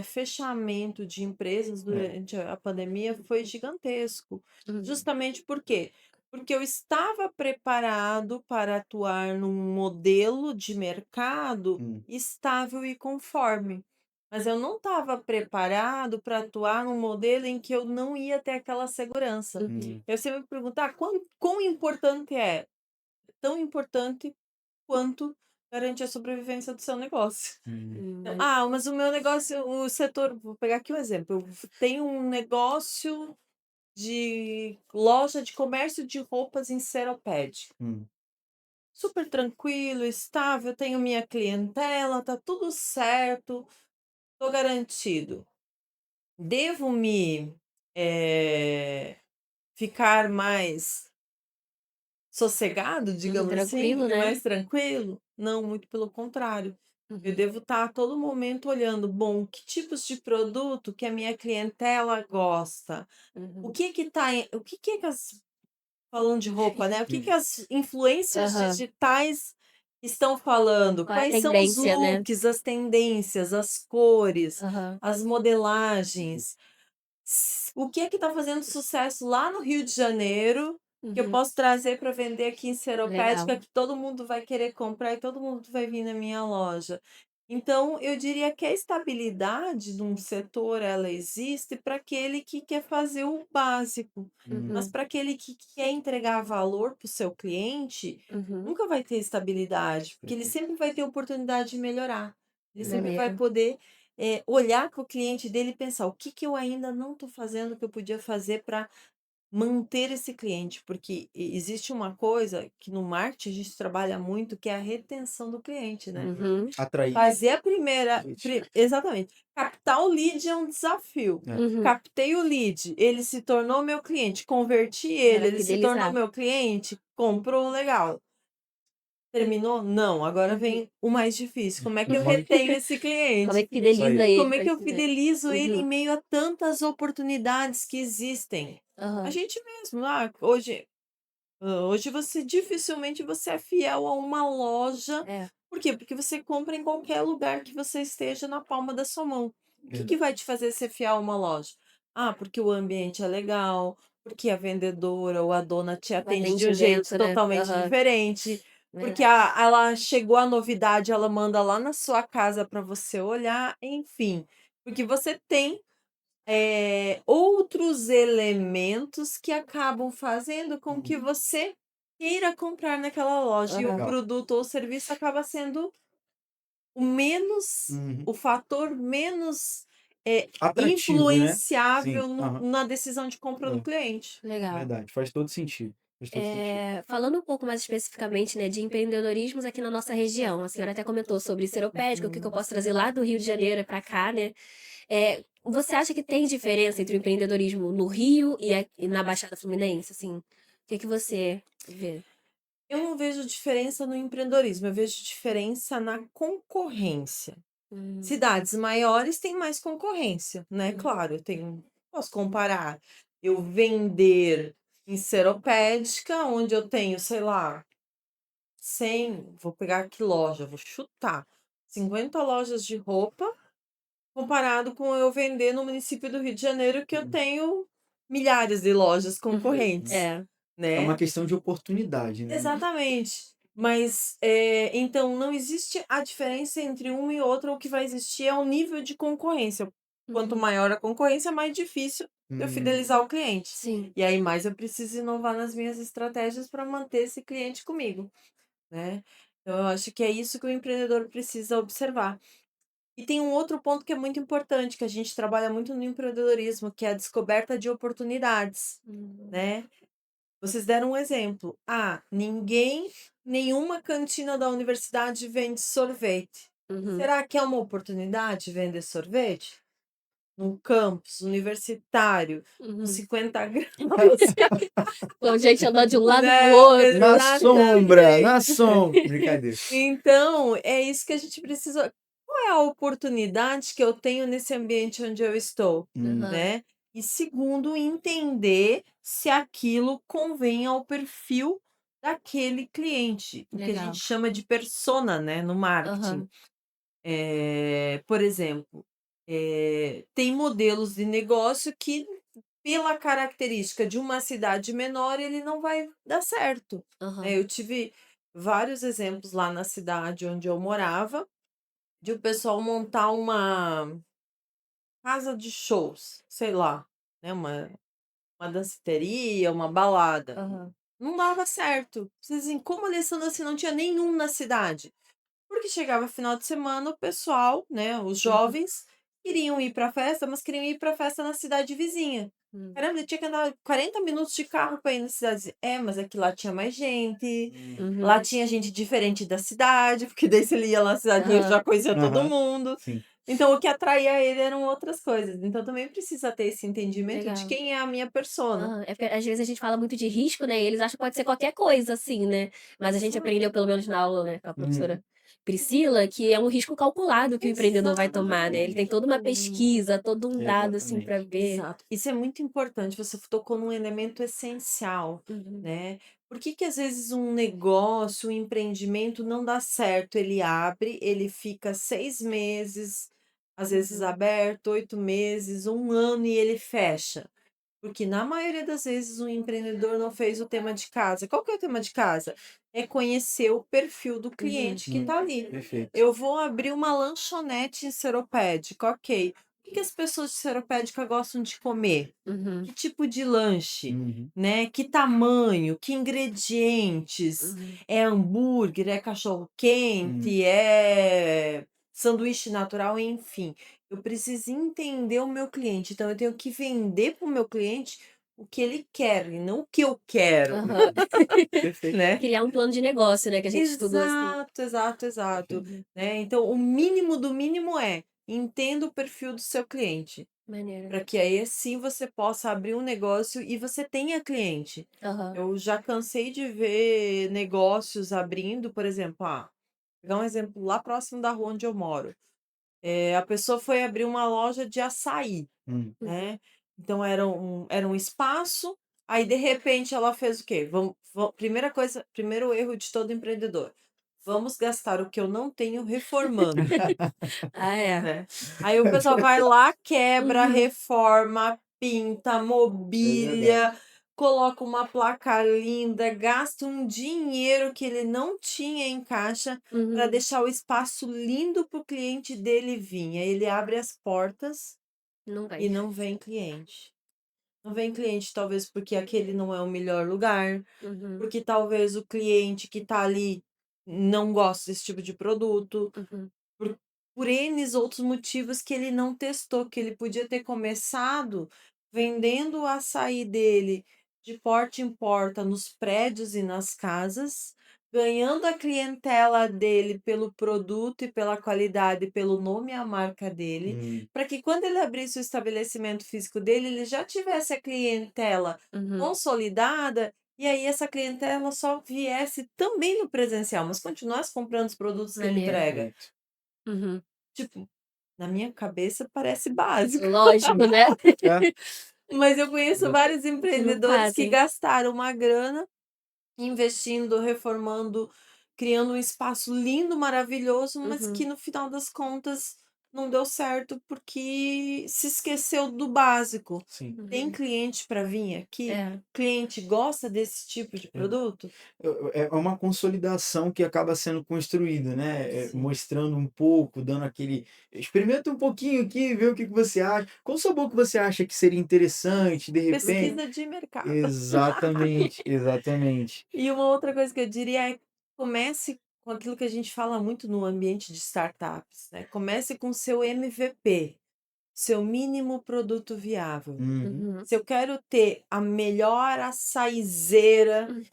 Speaker 3: fechamento de empresas
Speaker 1: é,
Speaker 3: durante a pandemia foi gigantesco.
Speaker 2: Uhum.
Speaker 3: Justamente por quê? Porque eu estava preparado para atuar num modelo de mercado
Speaker 1: hum,
Speaker 3: estável e conforme. mas eu não estava preparado para atuar num modelo em que eu não ia ter aquela segurança.
Speaker 2: Uhum.
Speaker 3: Eu sempre me pergunto: "Ah, quão importante é?" Tão importante quanto garantir a sobrevivência do seu negócio. Então,
Speaker 2: Hum.
Speaker 3: mas o meu negócio, o setor, vou pegar aqui um exemplo, eu tenho um negócio de loja de comércio de roupas em Seropédica.
Speaker 1: Hum.
Speaker 3: Super tranquilo, estável, tenho minha clientela, tá tudo certo, tô garantido. Devo me ficar mais sossegado, digamos assim,
Speaker 2: Tranquilo,
Speaker 3: e
Speaker 2: né?
Speaker 3: mais tranquilo? Não, muito pelo contrário. Eu
Speaker 2: Uhum.
Speaker 3: devo estar a todo momento olhando, bom, que tipos de produto que a minha clientela gosta? O
Speaker 2: Uhum.
Speaker 3: que que tá o que é que as falando de roupa, né? O que que as influencers
Speaker 2: Aham.
Speaker 3: digitais estão falando?
Speaker 2: Qual é a
Speaker 3: Quais são os
Speaker 2: tendência, né?
Speaker 3: looks, as tendências, as cores,
Speaker 2: Aham.
Speaker 3: as modelagens? O que é que está fazendo sucesso lá no Rio de Janeiro, que eu
Speaker 2: Uhum.
Speaker 3: posso trazer para vender aqui em
Speaker 2: Legal.
Speaker 3: Seropédica, que todo mundo vai querer comprar e todo mundo vai vir na minha loja. Então, eu diria que a estabilidade de um setor, ela existe para aquele que quer fazer o básico, mas
Speaker 2: Uhum.
Speaker 3: para aquele que quer entregar valor para o seu cliente,
Speaker 2: Uhum.
Speaker 3: nunca vai ter estabilidade, porque ele sempre vai ter oportunidade de melhorar. Ele sempre vai
Speaker 2: Maneiro.
Speaker 3: poder olhar para o cliente dele e pensar: o que que eu ainda não estou fazendo que eu podia fazer para manter esse cliente? Porque existe uma coisa que no marketing a gente trabalha muito, que é a retenção do cliente, né?
Speaker 2: Uhum.
Speaker 1: Atrair.
Speaker 3: Fazer a primeira.
Speaker 1: Gente.
Speaker 3: Exatamente. Captar o lead é um desafio.
Speaker 1: É.
Speaker 2: Uhum.
Speaker 3: Captei o lead, ele se tornou meu cliente, converti
Speaker 2: Agora
Speaker 3: ele se tornou
Speaker 2: fidelizar.
Speaker 3: meu cliente, comprou, legal. Terminou? Não, agora
Speaker 2: Uhum.
Speaker 3: vem o mais difícil. Como é que eu
Speaker 1: Como é
Speaker 3: retenho esse
Speaker 2: Como é
Speaker 3: cliente?
Speaker 2: que fideliza ele
Speaker 3: Como é
Speaker 2: pra
Speaker 3: que eu
Speaker 2: esse, né?
Speaker 3: fidelizo ele em
Speaker 2: Uhum.
Speaker 3: meio a tantas oportunidades que existem? A
Speaker 2: Aham.
Speaker 3: gente mesmo, hoje você dificilmente você é fiel a uma loja.
Speaker 2: É.
Speaker 3: Por quê? Porque você compra em qualquer lugar que você esteja na palma da sua mão. O que que
Speaker 1: Verdade.
Speaker 3: vai te fazer ser fiel a uma loja? Porque o ambiente é legal, porque a vendedora ou a dona te
Speaker 2: O
Speaker 3: atende de um jeito
Speaker 2: atendimento, né?
Speaker 3: totalmente
Speaker 2: Aham.
Speaker 3: diferente, porque
Speaker 2: Verdade.
Speaker 3: ela chegou a novidade, ela manda lá na sua casa para você olhar, enfim. Porque você tem outros elementos que acabam fazendo com que
Speaker 1: Uhum.
Speaker 3: você queira comprar naquela loja, e o
Speaker 2: Aham.
Speaker 1: Legal.
Speaker 3: produto ou serviço acaba sendo
Speaker 1: Uhum.
Speaker 3: o fator menos,
Speaker 1: Atrativo, né?
Speaker 3: influenciável
Speaker 1: Sim. Aham.
Speaker 3: na decisão de compra do
Speaker 1: É,
Speaker 3: cliente.
Speaker 2: Legal.
Speaker 1: verdade. Faz todo sentido. Faz todo sentido.
Speaker 2: Falando um pouco mais especificamente, né, de empreendedorismos aqui na nossa região, a senhora até comentou sobre Seropédica, o que que eu posso trazer lá do Rio de Janeiro para cá, né? Você acha que tem diferença entre o empreendedorismo no Rio e na Baixada Fluminense, assim? O que que você vê?
Speaker 3: Eu não vejo diferença no empreendedorismo, eu vejo diferença na concorrência.
Speaker 2: Hum.
Speaker 3: Cidades maiores têm mais concorrência, né,
Speaker 2: Uhum.
Speaker 3: claro, posso comparar eu vender em Seropédica, onde eu tenho, sei lá, 100, vou pegar aqui loja, vou chutar, 50 lojas de roupa, comparado com eu vender no município do Rio de Janeiro, que eu
Speaker 1: Uhum.
Speaker 3: tenho milhares de lojas
Speaker 2: Uhum.
Speaker 3: concorrentes,
Speaker 2: É.
Speaker 1: É uma
Speaker 3: né.
Speaker 1: questão de oportunidade, né?
Speaker 3: Exatamente. Mas, então não existe a diferença entre uma e outra, o que vai existir é o nível de concorrência. Quanto
Speaker 2: Uhum.
Speaker 3: maior a concorrência, mais difícil de eu
Speaker 1: Hum.
Speaker 3: fidelizar o cliente.
Speaker 2: Sim.
Speaker 3: E aí mais eu preciso inovar nas minhas estratégias para manter esse cliente comigo, né. Então eu acho que é isso que o empreendedor precisa observar. E tem um outro ponto que é muito importante, que a gente trabalha muito no empreendedorismo, que é a descoberta de oportunidades,
Speaker 2: Hum.
Speaker 3: né. Vocês deram um exemplo: nenhuma cantina da universidade vende sorvete.
Speaker 2: Uhum.
Speaker 3: Será que é uma oportunidade vender sorvete? Num campus universitário, com
Speaker 2: Uhum.
Speaker 3: 50 graus,
Speaker 2: Com gente andando de um lado para o
Speaker 3: né,
Speaker 2: outro.
Speaker 1: Na sombra, na
Speaker 3: exatamente.
Speaker 1: sombra. Brincadeira.
Speaker 3: Então, é isso que a gente precisa. Qual é a oportunidade que eu tenho nesse ambiente onde eu estou,
Speaker 1: Hum.
Speaker 2: Aham.
Speaker 3: né? E segundo, entender se aquilo convém ao perfil daquele cliente, o que a gente
Speaker 2: Legal.
Speaker 3: chama de persona, né, no marketing.
Speaker 2: Aham.
Speaker 3: Por exemplo, tem modelos de negócio que, pela característica de uma cidade menor, ele não vai dar certo, né.
Speaker 2: Aham.
Speaker 3: Eu tive vários exemplos lá na cidade onde eu morava, de o pessoal montar uma casa de shows, sei lá, né, uma danceteria, uma balada.
Speaker 2: Aham.
Speaker 3: Não dava certo. Vocês dizem: "Como, Alessandra, se não tinha nenhum na cidade?" Porque chegava final de semana, o pessoal, né, os
Speaker 2: Uhum.
Speaker 3: jovens, queriam ir pra festa, mas queriam ir pra festa na cidade vizinha.
Speaker 2: Hum.
Speaker 3: "Caramba, eu tinha que andar 40 minutos de carro pra ir na cidade". É, mas é que lá tinha mais gente, lá
Speaker 2: Uhum.
Speaker 3: tinha gente diferente da cidade, porque daí se ele ia lá na cidade, ele
Speaker 2: Aham.
Speaker 3: já conhecia todo
Speaker 1: Aham,
Speaker 3: mundo.
Speaker 1: sim.
Speaker 3: Então o que atraía ele eram outras coisas. Então também precisa ter esse entendimento de
Speaker 2: Legal.
Speaker 3: quem é a minha persona.
Speaker 2: Aham. É porque às vezes a gente fala muito de risco, né, e eles acham que pode ser qualquer coisa, assim, né. Mas a gente aprendeu, pelo menos na aula, né, com a
Speaker 1: Uhum.
Speaker 2: professora Priscila, que é um risco calculado que o empreendedor vai tomar, né. Ele tem toda uma
Speaker 3: Exatamente.
Speaker 2: pesquisa, todo um dado, assim, pra
Speaker 1: Exatamente.
Speaker 2: ver.
Speaker 3: Exato. Isso é muito importante, você tocou num elemento essencial,
Speaker 2: Uhum.
Speaker 3: né. Por que que às vezes um negócio, um empreendimento não dá certo? Ele abre, ele fica 6 meses, às vezes
Speaker 2: Uhum.
Speaker 3: aberto, 8 meses, 1 ano e ele fecha. Porque na maioria das vezes o empreendedor não fez o tema de casa. Qual que é o tema de casa? É conhecer o perfil do
Speaker 2: Uhum.
Speaker 3: cliente que está ali.
Speaker 1: Perfeito.
Speaker 3: Eu vou abrir uma lanchonete em seropédica, ok. O que que as pessoas de seropédica gostam de comer?
Speaker 2: Uhum.
Speaker 3: Que tipo de lanche?
Speaker 1: Uhum.
Speaker 3: Né? Que tamanho? Que ingredientes?
Speaker 2: Uhum.
Speaker 3: É hambúrguer? É cachorro
Speaker 1: Hum.
Speaker 3: quente? É sanduíche natural? Enfim, eu preciso entender o meu cliente. Então, eu tenho que vender para o meu cliente o que ele quer e não o que eu quero,
Speaker 2: Aham.
Speaker 1: Perfeito,
Speaker 3: né?
Speaker 2: Criar um plano de negócio, né, que a gente estudou, assim.
Speaker 3: Exato, exato, exato.
Speaker 2: Uhum.
Speaker 3: Né? Então, o mínimo do mínimo é entenda o perfil do seu cliente.
Speaker 2: Maneiro.
Speaker 3: Para que aí sim você possa abrir um negócio e você tenha cliente.
Speaker 2: Aham.
Speaker 3: Eu já cansei de ver negócios abrindo, por exemplo, vou pegar um exemplo lá próximo da rua onde eu moro. A pessoa foi abrir uma loja de açaí,
Speaker 2: Uhum.
Speaker 3: né? Então era um espaço, aí de repente ela fez o quê? Primeira coisa, primeiro erro de todo empreendedor. Vamos gastar o que eu não tenho reformando.
Speaker 2: Ah, é.
Speaker 3: Né. Aí o pessoal vai lá, quebra,
Speaker 2: Uhum.
Speaker 3: reforma, pinta,
Speaker 1: é verdade.
Speaker 3: mobília, coloca uma placa linda, gasta um dinheiro que ele não tinha em caixa para
Speaker 2: Uhum.
Speaker 3: deixar o espaço lindo para o cliente dele vir. Aí ele abre as portas
Speaker 2: Não vai.
Speaker 3: e não vem cliente. Não vem cliente, talvez porque aquele não é o melhor lugar,
Speaker 2: Uhum.
Speaker 3: porque talvez o cliente que está ali não gosta desse tipo de produto.
Speaker 2: Uhum.
Speaker 3: Por por Ns outros motivos que ele não testou, que ele podia ter começado vendendo o açaí dele de porta em porta nos prédios e nas casas, ganhando a clientela dele pelo produto e pela qualidade, pelo nome e a marca dele,
Speaker 1: Hum.
Speaker 3: para que quando ele abrisse o estabelecimento físico dele, ele já tivesse a clientela
Speaker 2: Uhum.
Speaker 3: consolidada, e aí essa clientela só viesse também no presencial, mas continuasse comprando os produtos que ele
Speaker 2: Maneiro.
Speaker 3: entrega.
Speaker 1: Perfeito.
Speaker 2: Uhum.
Speaker 3: Tipo, na minha cabeça parece básico,
Speaker 2: Lógico, né.
Speaker 1: É,
Speaker 3: mas eu conheço
Speaker 1: exa
Speaker 3: vários
Speaker 2: Que não
Speaker 3: empreendedores que
Speaker 2: fazem.
Speaker 3: gastaram uma grana investindo, reformando, criando um espaço lindo, maravilhoso, mas que
Speaker 2: Uhum.
Speaker 3: no final das contas não deu certo porque se esqueceu do básico.
Speaker 1: sim.
Speaker 3: Tem
Speaker 2: Uhum.
Speaker 3: cliente para vir aqui?
Speaker 2: É.
Speaker 3: Cliente gosta desse tipo de
Speaker 1: É.
Speaker 3: produto?
Speaker 1: É uma consolidação que acaba sendo construída, né,
Speaker 3: Sim.
Speaker 1: mostrando um pouco, dando aquele experimenta um pouquinho aqui, vê o que que você acha. Qual sabor que você acha que seria interessante, de repente.
Speaker 3: Pesquisa de mercado.
Speaker 1: Exatamente, exatamente.
Speaker 3: E uma outra coisa que eu diria é: comece com aquilo que a gente fala muito no ambiente de startups, né, comece com seu MVP, seu mínimo produto viável.
Speaker 1: Uhum.
Speaker 2: Uhum.
Speaker 3: Se eu quero ter a melhor açaizeira
Speaker 2: Hum.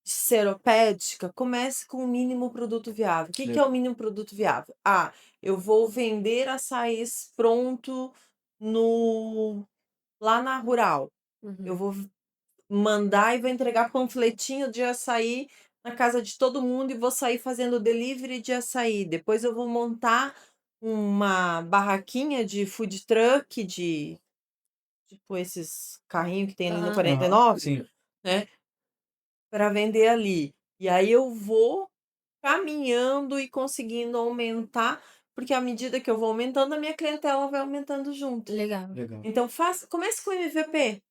Speaker 3: seropédica, comece com o mínimo produto viável. O que que é o
Speaker 1: Legal.
Speaker 3: mínimo produto viável? Eu vou vender açaís pronto no lá na Rural. Eu
Speaker 2: Uhum.
Speaker 3: vou mandar e vou entregar panfletinho de açaí na casa de todo mundo e vou sair fazendo delivery de açaí. Depois eu vou montar uma barraquinha de food truck, de tipo esses carrinhos que tem ali no
Speaker 2: Aham.
Speaker 3: 49,
Speaker 1: Sim.
Speaker 3: né, para vender ali. E aí eu vou caminhando e conseguindo aumentar, porque à medida que eu vou aumentando, a minha clientela vai aumentando junto.
Speaker 2: Legal.
Speaker 1: Legal.
Speaker 3: Então comece com MVP.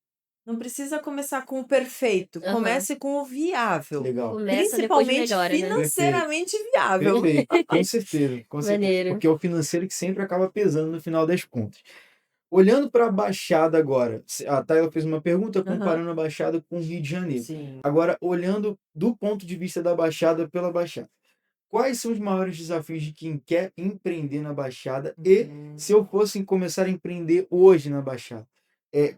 Speaker 3: Não precisa começar com o perfeito,
Speaker 2: Aham.
Speaker 3: comece com o viável.
Speaker 1: Legal.
Speaker 2: Começa, depois
Speaker 3: Principalmente
Speaker 2: melhora, né?
Speaker 3: financeiramente viável.
Speaker 1: Perfeito, com certeza, com certeza,
Speaker 2: Maneiro.
Speaker 1: porque é o financeiro que sempre acaba pesando no final das contas. Olhando para a Baixada agora, a Tayla fez uma pergunta
Speaker 3: Aham.
Speaker 1: comparando a Baixada com o Rio de Janeiro.
Speaker 3: Sim.
Speaker 1: Agora, olhando do ponto de vista da Baixada pela Baixada, quais são os maiores desafios de quem quer empreender na Baixada? E se eu fosse começar a empreender hoje na Baixada,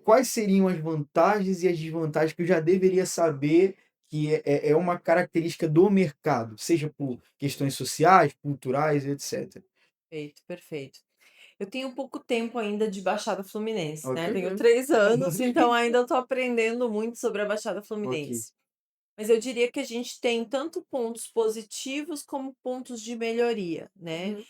Speaker 1: quais seriam as vantagens e as desvantagens que eu já deveria saber que é uma característica do mercado, seja por questões sociais, culturais, etc.
Speaker 3: Perfeito, perfeito. Eu tenho pouco tempo ainda de Baixada Fluminense, né?
Speaker 1: Ok.
Speaker 3: Tenho
Speaker 2: Uhum.
Speaker 3: 3 anos, então ainda estou aprendendo muito sobre a Baixada
Speaker 1: Ok.
Speaker 3: Fluminense. Mas eu diria que a gente tem tanto pontos positivos como pontos de melhoria, né?
Speaker 2: Uhum.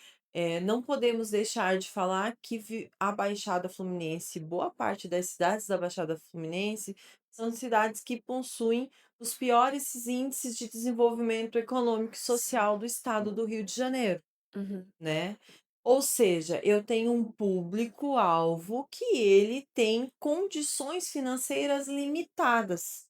Speaker 3: Não podemos deixar de falar que a Baixada Fluminense, boa parte das cidades da Baixada Fluminense, são cidades que possuem os piores índices de desenvolvimento econômico e social do estado do Rio de Janeiro,
Speaker 2: Uhum.
Speaker 3: né? Ou seja, eu tenho um público-alvo que ele tem condições financeiras limitadas.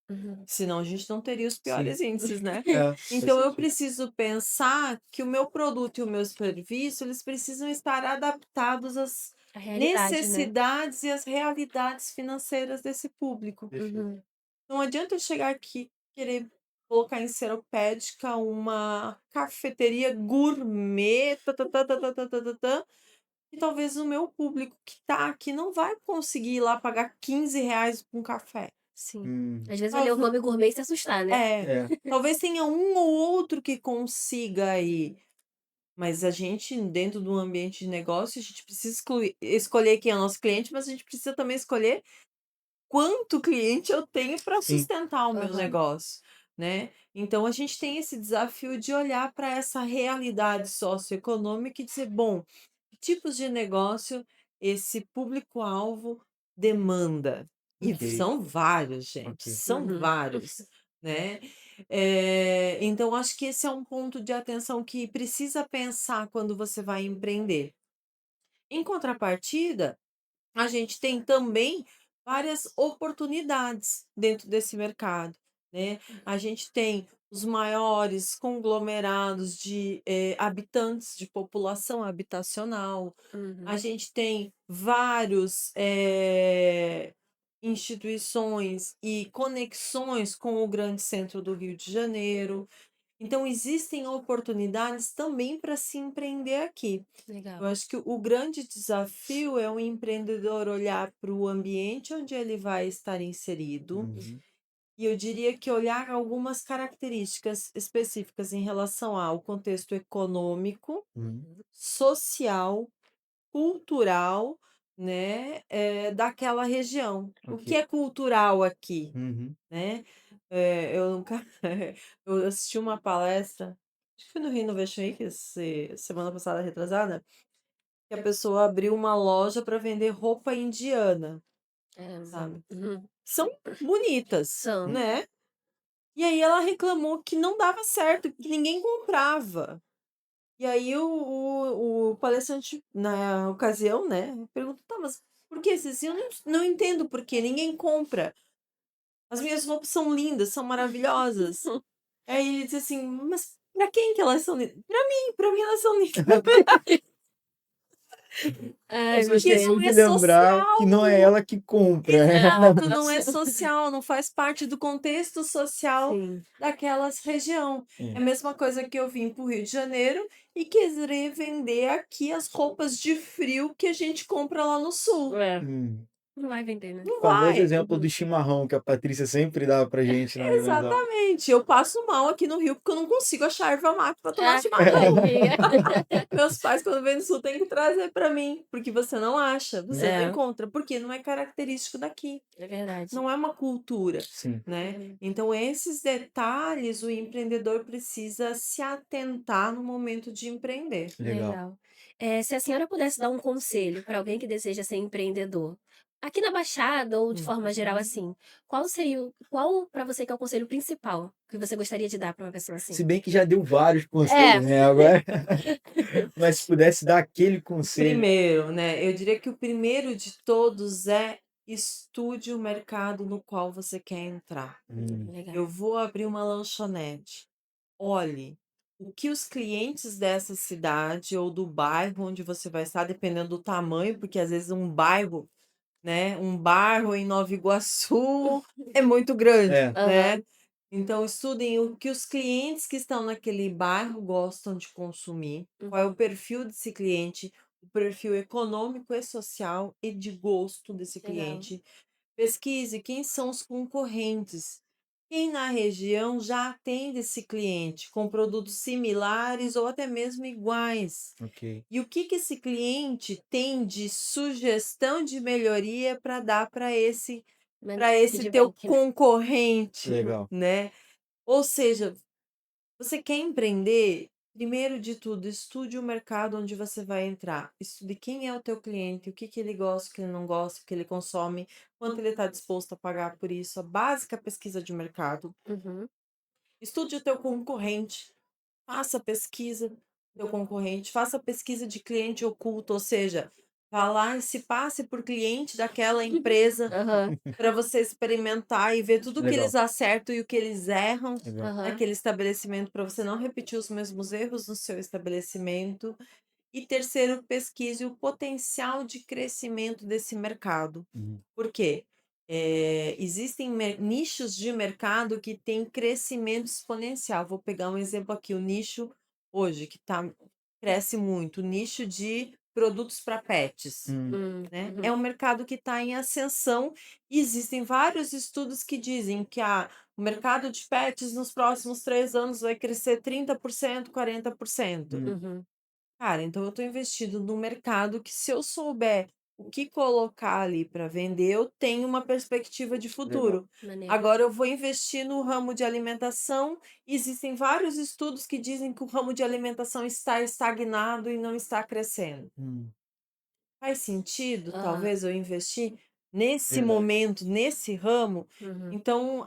Speaker 2: Uhum.
Speaker 3: Senão a gente não teria os
Speaker 1: Sim.
Speaker 3: piores índices, né?
Speaker 1: Faz
Speaker 3: Então eu
Speaker 1: sentido.
Speaker 3: preciso pensar que o meu produto e o meu serviço, eles precisam estar adaptados às
Speaker 2: A realidade, né?
Speaker 3: necessidades e às realidades financeiras desse público.
Speaker 1: Perfeito.
Speaker 2: Uhum.
Speaker 3: Não adianta eu chegar aqui e querer colocar em Seropédica uma cafeteria gourmet, e talvez o meu público que tá aqui não vai conseguir ir lá pagar R$ 15 por um café.
Speaker 2: Sim. Às vezes vai ler o
Speaker 3: Talvez
Speaker 2: nome gourmet e se assustar, né?
Speaker 1: É,
Speaker 3: talvez tenha um ou outro que consiga ir, mas a gente, dentro do ambiente de negócio, a gente precisa escolher quem é o nosso cliente, mas a gente precisa também escolher quanto cliente eu tenho para
Speaker 1: sim,
Speaker 3: sustentar o meu
Speaker 2: Aham.
Speaker 3: negócio, né? Então a gente tem esse desafio de olhar para essa realidade socioeconômica e dizer, bom, que tipos de negócio esse público-alvo demanda? E
Speaker 1: ok,
Speaker 3: são vários, gente,
Speaker 1: ok.
Speaker 3: são
Speaker 2: Uhum.
Speaker 3: vários, né? Então acho que esse é um ponto de atenção que precisa pensar quando você vai empreender. Em contrapartida, a gente tem também várias oportunidades dentro desse mercado, né? A gente tem os maiores conglomerados de habitantes, de população habitacional. A
Speaker 2: Uhum.
Speaker 3: gente tem vários instituições e conexões com o grande centro do Rio de Janeiro. Então, existem oportunidades também para se empreender aqui. Eu
Speaker 2: Legal.
Speaker 3: acho que o grande desafio é o empreendedor olhar para o ambiente onde ele vai estar inserido,
Speaker 1: Uhum.
Speaker 3: e eu diria que olhar algumas características específicas em relação ao contexto econômico,
Speaker 1: Uhum.
Speaker 3: social, cultural, né, daquela região. O
Speaker 1: Ok.
Speaker 3: que é cultural aqui,
Speaker 1: Uhum.
Speaker 3: né? Eu nunca eu assisti uma palestra, acho que foi no Rio Innovation Week, semana passada retrasada, que a pessoa abriu uma loja para vender roupa indiana,
Speaker 2: Caramba.
Speaker 3: sabe.
Speaker 2: Uhum.
Speaker 3: São bonitas,
Speaker 2: São.
Speaker 3: né. E aí ela reclamou que não dava certo, que ninguém comprava. E aí o palestrante, na ocasião, né, perguntou: "Tá, mas por que?" Disse assim: "Eu não entendo por que ninguém compra. As minhas roupas são lindas, são maravilhosas". Aí ele disse assim: "Mas pra quem que elas são lindas?" Pra mim elas são lindas".
Speaker 2: Ai,
Speaker 1: As
Speaker 2: meu
Speaker 1: pessoas
Speaker 3: Porque
Speaker 1: têm
Speaker 3: não
Speaker 2: Deus.
Speaker 1: que
Speaker 3: é
Speaker 1: lembrar que não é
Speaker 3: social.
Speaker 1: ela que compra.
Speaker 3: Exato, não é social, não faz parte do contexto social
Speaker 2: Sim.
Speaker 3: daquela região. É a
Speaker 1: É.
Speaker 3: mesma coisa que eu vim para o Rio de Janeiro e querer vender aqui as roupas de frio que a gente compra lá no sul.
Speaker 1: Hum.
Speaker 2: Não vai vender, né?
Speaker 3: Não
Speaker 1: Famoso
Speaker 3: vai.
Speaker 1: exemplo do
Speaker 2: Uhum.
Speaker 1: chimarrão que a Patrícia sempre dá pra gente nas aulas.
Speaker 3: Exatamente. Eu passo mal aqui no Rio porque eu não consigo achar erva mate para tomar
Speaker 2: Ah,
Speaker 3: chimarrão.
Speaker 2: tadinha.
Speaker 3: Meus pais, quando vêm no sul, têm que trazer para mim, porque você não acha, você não
Speaker 2: É,
Speaker 3: encontra, porque não é característico daqui.
Speaker 2: é verdade.
Speaker 3: Não é uma cultura,
Speaker 1: Sim,
Speaker 3: né?
Speaker 2: Uhum.
Speaker 3: Então, esses detalhes o empreendedor precisa se atentar no momento de empreender.
Speaker 1: legal.
Speaker 2: Legal. Se a senhora pudesse dar um conselho para alguém que deseja ser empreendedor, aqui na Baixada ou de forma geral
Speaker 3: Uhum.
Speaker 2: assim, qual para você que é o conselho principal que você gostaria de dar para uma pessoa assim?
Speaker 1: Se bem que já deu vários
Speaker 2: É.
Speaker 1: conselhos, né? Agora, mas se pudesse dar aquele
Speaker 3: O
Speaker 1: conselho.
Speaker 3: primeiro, né? Eu diria que o primeiro de todos é estude o mercado no qual você quer entrar.
Speaker 2: Legal.
Speaker 3: Eu vou abrir uma lanchonete. Olhe o que os clientes dessa cidade ou do bairro onde você vai estar, dependendo do tamanho, porque às vezes um bairro, né, um bairro em Nova Iguaçu é muito grande,
Speaker 1: É.
Speaker 2: Aham.
Speaker 3: né? Então, estudem o que os clientes que estão naquele bairro gostam de consumir, qual é o
Speaker 2: Uhum.
Speaker 3: perfil desse cliente, o perfil econômico e social e de gosto desse
Speaker 2: Legal.
Speaker 3: cliente. Pesquise quem são os concorrentes. Quem na região já atende esse cliente com produtos similares ou até mesmo iguais.
Speaker 1: Ok.
Speaker 3: E o que esse cliente tem de sugestão de melhoria para dar para esse teu
Speaker 2: Feedback, né?
Speaker 3: concorrente,
Speaker 1: Legal.
Speaker 3: né? Ou seja, você quer empreender? Primeiro de tudo, estude o mercado onde você vai entrar. Estude quem é o teu cliente, o que ele gosta, o que ele não gosta, o que ele consome, quanto ele está disposto a pagar por isso. A básica pesquisa de mercado.
Speaker 2: Uhum.
Speaker 3: Estude o teu concorrente. Faça pesquisa do teu concorrente. Faça pesquisa de cliente oculto, ou seja, vá lá e se passe por cliente daquela empresa
Speaker 2: Aham.
Speaker 3: para você experimentar e ver tudo o que
Speaker 1: Legal.
Speaker 3: eles acertam e o que eles erram
Speaker 1: Legal.
Speaker 2: Aham.
Speaker 3: naquele estabelecimento, para você não repetir os mesmos erros no seu estabelecimento. E terceiro, pesquise o potencial de crescimento desse mercado.
Speaker 1: Uhum.
Speaker 3: Por quê? Existem nichos de mercado que têm crescimento exponencial. Vou pegar um exemplo aqui, o nicho hoje que cresce muito, o nicho de produtos para pets. Né? É
Speaker 2: Uhum.
Speaker 3: um mercado que está em ascensão e existem vários estudos que dizem que o mercado de pets nos próximos 3 anos vai crescer 30%, 40%.
Speaker 2: Uhum.
Speaker 3: Cara, então eu estou investindo no mercado que, se eu souber o que colocar ali para vender, eu tenho uma perspectiva de
Speaker 1: Legal.
Speaker 3: futuro.
Speaker 2: Maneiro.
Speaker 3: Agora eu vou investir no ramo de alimentação. Existem vários estudos que dizem que o ramo de alimentação está estagnado e não está crescendo.
Speaker 1: Hum.
Speaker 3: Faz sentido,
Speaker 2: Aham.
Speaker 3: talvez, eu investir nesse
Speaker 1: Verdade.
Speaker 3: momento, nesse ramo?
Speaker 2: Uhum.
Speaker 3: Então,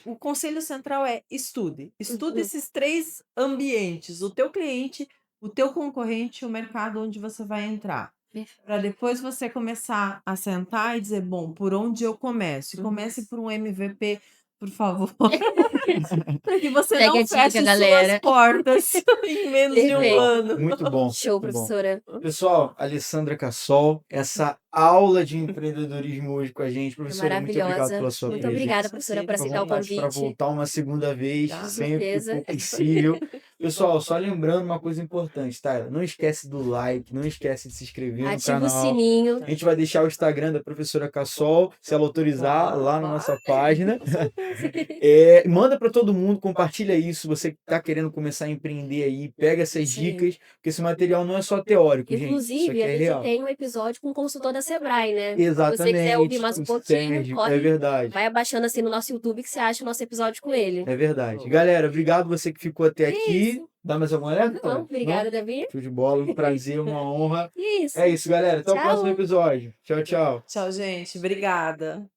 Speaker 3: o conselho central é estude. Estude
Speaker 2: Uhum.
Speaker 3: esses 3 ambientes: o teu cliente, o teu concorrente e o mercado onde você vai entrar.
Speaker 2: Perfeito.
Speaker 3: Para depois você começar a sentar e dizer: bom, por onde eu começo? E
Speaker 2: Uhum.
Speaker 3: comece por um MVP, por favor, para que você
Speaker 2: Segue a
Speaker 3: não
Speaker 2: dica,
Speaker 3: feche suas
Speaker 2: galera.
Speaker 3: portas em menos de um
Speaker 2: Perfeito.
Speaker 3: ano.
Speaker 1: Muito bom.
Speaker 2: Show,
Speaker 1: Muito bom.
Speaker 2: professora.
Speaker 1: Pessoal, Alessandra Cassol, essa aula de empreendedorismo hoje com a gente. Professora, muito obrigado
Speaker 2: Maravilhosa.
Speaker 1: pela sua
Speaker 2: Muito
Speaker 1: presença.
Speaker 2: obrigada, professora, por
Speaker 1: Fica à
Speaker 2: aceitar o
Speaker 1: vontade para
Speaker 2: convite.
Speaker 1: voltar uma segunda vez,
Speaker 3: Já.
Speaker 2: Com
Speaker 1: sempre que
Speaker 2: certeza.
Speaker 1: for possível. Pessoal, só lembrando uma coisa importante, tá? Não esquece do like, não esquece de se inscrever no
Speaker 2: Ativa o
Speaker 1: canal.
Speaker 2: sininho.
Speaker 1: A gente vai deixar o Instagram da professora Cassol, se ela autorizar, lá na nossa página.
Speaker 2: Com certeza.
Speaker 1: Manda para todo mundo, compartilha isso. Você que está querendo começar a empreender aí, pega essas
Speaker 2: Isso aí.
Speaker 1: dicas, porque esse material não é só teórico, gente. Isso
Speaker 2: Inclusive,
Speaker 1: aqui
Speaker 2: a
Speaker 1: é
Speaker 2: gente
Speaker 1: real.
Speaker 2: tem um episódio com o consultor da Sebrae, né? Se você quiser
Speaker 1: Exatamente,
Speaker 2: ouvir mais um
Speaker 1: o
Speaker 2: pouquinho,
Speaker 1: Sérgio, é
Speaker 2: corre,
Speaker 1: verdade.
Speaker 2: vai abaixando assim no nosso YouTube que você acha o nosso episódio com ele.
Speaker 1: É verdade. Galera, obrigado você que ficou até
Speaker 2: Que
Speaker 1: aqui.
Speaker 2: isso?
Speaker 1: Dá mais alguma olhada?
Speaker 2: Não, obrigada, Davi.
Speaker 1: Show de bola, um prazer, uma honra.
Speaker 2: Que isso.
Speaker 1: É isso, galera. Até o próximo
Speaker 2: Tchau.
Speaker 1: episódio. Tchau, tchau.
Speaker 3: Tchau, gente. Obrigada.